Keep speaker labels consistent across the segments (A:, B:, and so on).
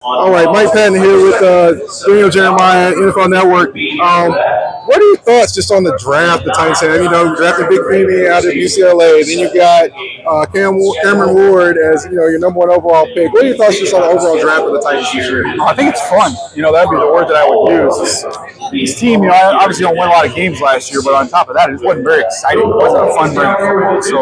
A: All right, Mike Patton here with Daniel Jeremiah, NFL Network. What are your thoughts just on the draft the Titans have? You know, drafting Big Feeney out of UCLA. Then you've got Cameron Ward as your number one overall pick. What are your thoughts just on the overall draft of the Titans this year?
B: I think it's fun. That'd be the word that I would use. This team, obviously don't win a lot of games last year, but on top of that, it just wasn't very exciting. It wasn't a fun brand of football. So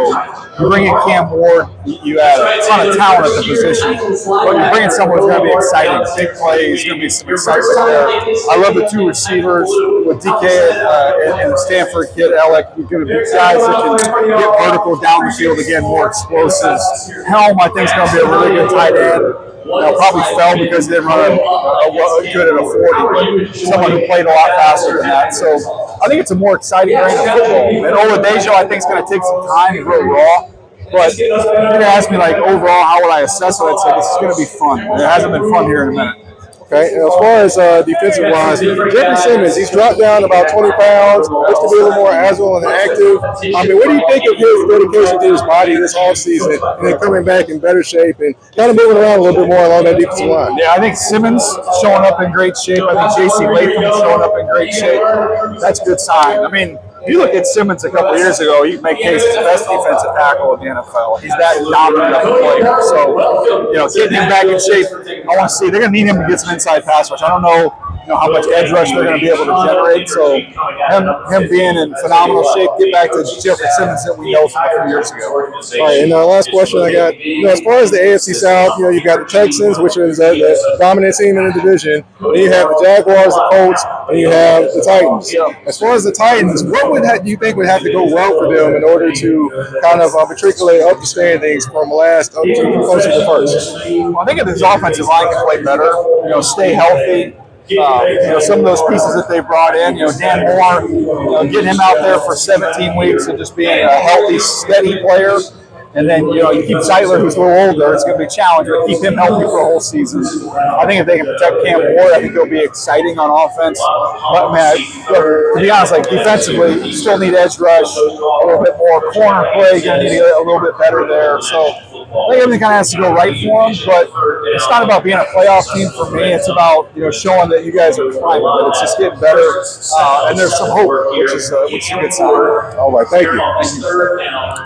B: you bring in Cam Ward, you add a ton of talent at the position, but you're bringing someone who's going to be exciting. Big plays, going to be some excitement there. I love the two receivers with DK and the Stanford kid, Alec. You're going to be guys that can get vertical down the field again, more explosives. Helm, I think, is going to be a really good tight end. Probably fell because he didn't run good at a 40, but someone who played a lot faster than that. So I think it's a more exciting brand of football. And Oladejo, I think, is going to take some time. He's real raw. But if you're going to ask me, overall, how would I assess it? I'd say this is going to be fun. It hasn't been fun here in a minute.
A: Okay, and as far as defensive wise, Jeffrey Simmons, he's dropped down about 20 pounds, looks to be a little more agile and active. I mean, what do you think of his dedication to his body this offseason and then coming back in better shape and kind of moving around a little bit more along that defensive line?
B: Yeah, I think Simmons showing up in great shape. I think J.C. Latham is showing up in great shape. That's a good sign. I mean, if you look at Simmons a couple of years ago, you can make cases best defensive tackle in the NFL. He's that dominant of a player. So, getting him back in shape, I want to see. They're going to need him to get some inside pass rush. I don't know how much edge rush they're going to be able to generate. So, him being in phenomenal shape, get back to Jeffrey Simmons that we know from a few years ago.
A: All right, and last question I got. As far as the AFC South, you've got the Texans, which is the dominant team in the division. Then you have the Jaguars, the Colts, and you have the Titans. As far as the Titans, what do you think would have to go well for them in order to kind of matriculate up the standings from last up to closer to first?
B: Well, I think if this offensive line can play better, stay healthy. Some of those pieces that they brought in, Dan Moore, getting him out there for 17 weeks and just being a healthy, steady player. And then, you keep Zeitler, who's a little older, it's going to be a challenge, but keep him healthy for a whole season. I think if they can protect Cam Ward, I think they'll be exciting on offense. But, man, to be honest, defensively, you still need edge rush, a little bit more corner play, you're going to need to get a little bit better there. So I think everything kind of has to go right for them, but it's not about being a playoff team for me. It's about, showing that you guys are fine with it. It's just getting better, and there's some hope, which is a good sign.
A: All right, thank you.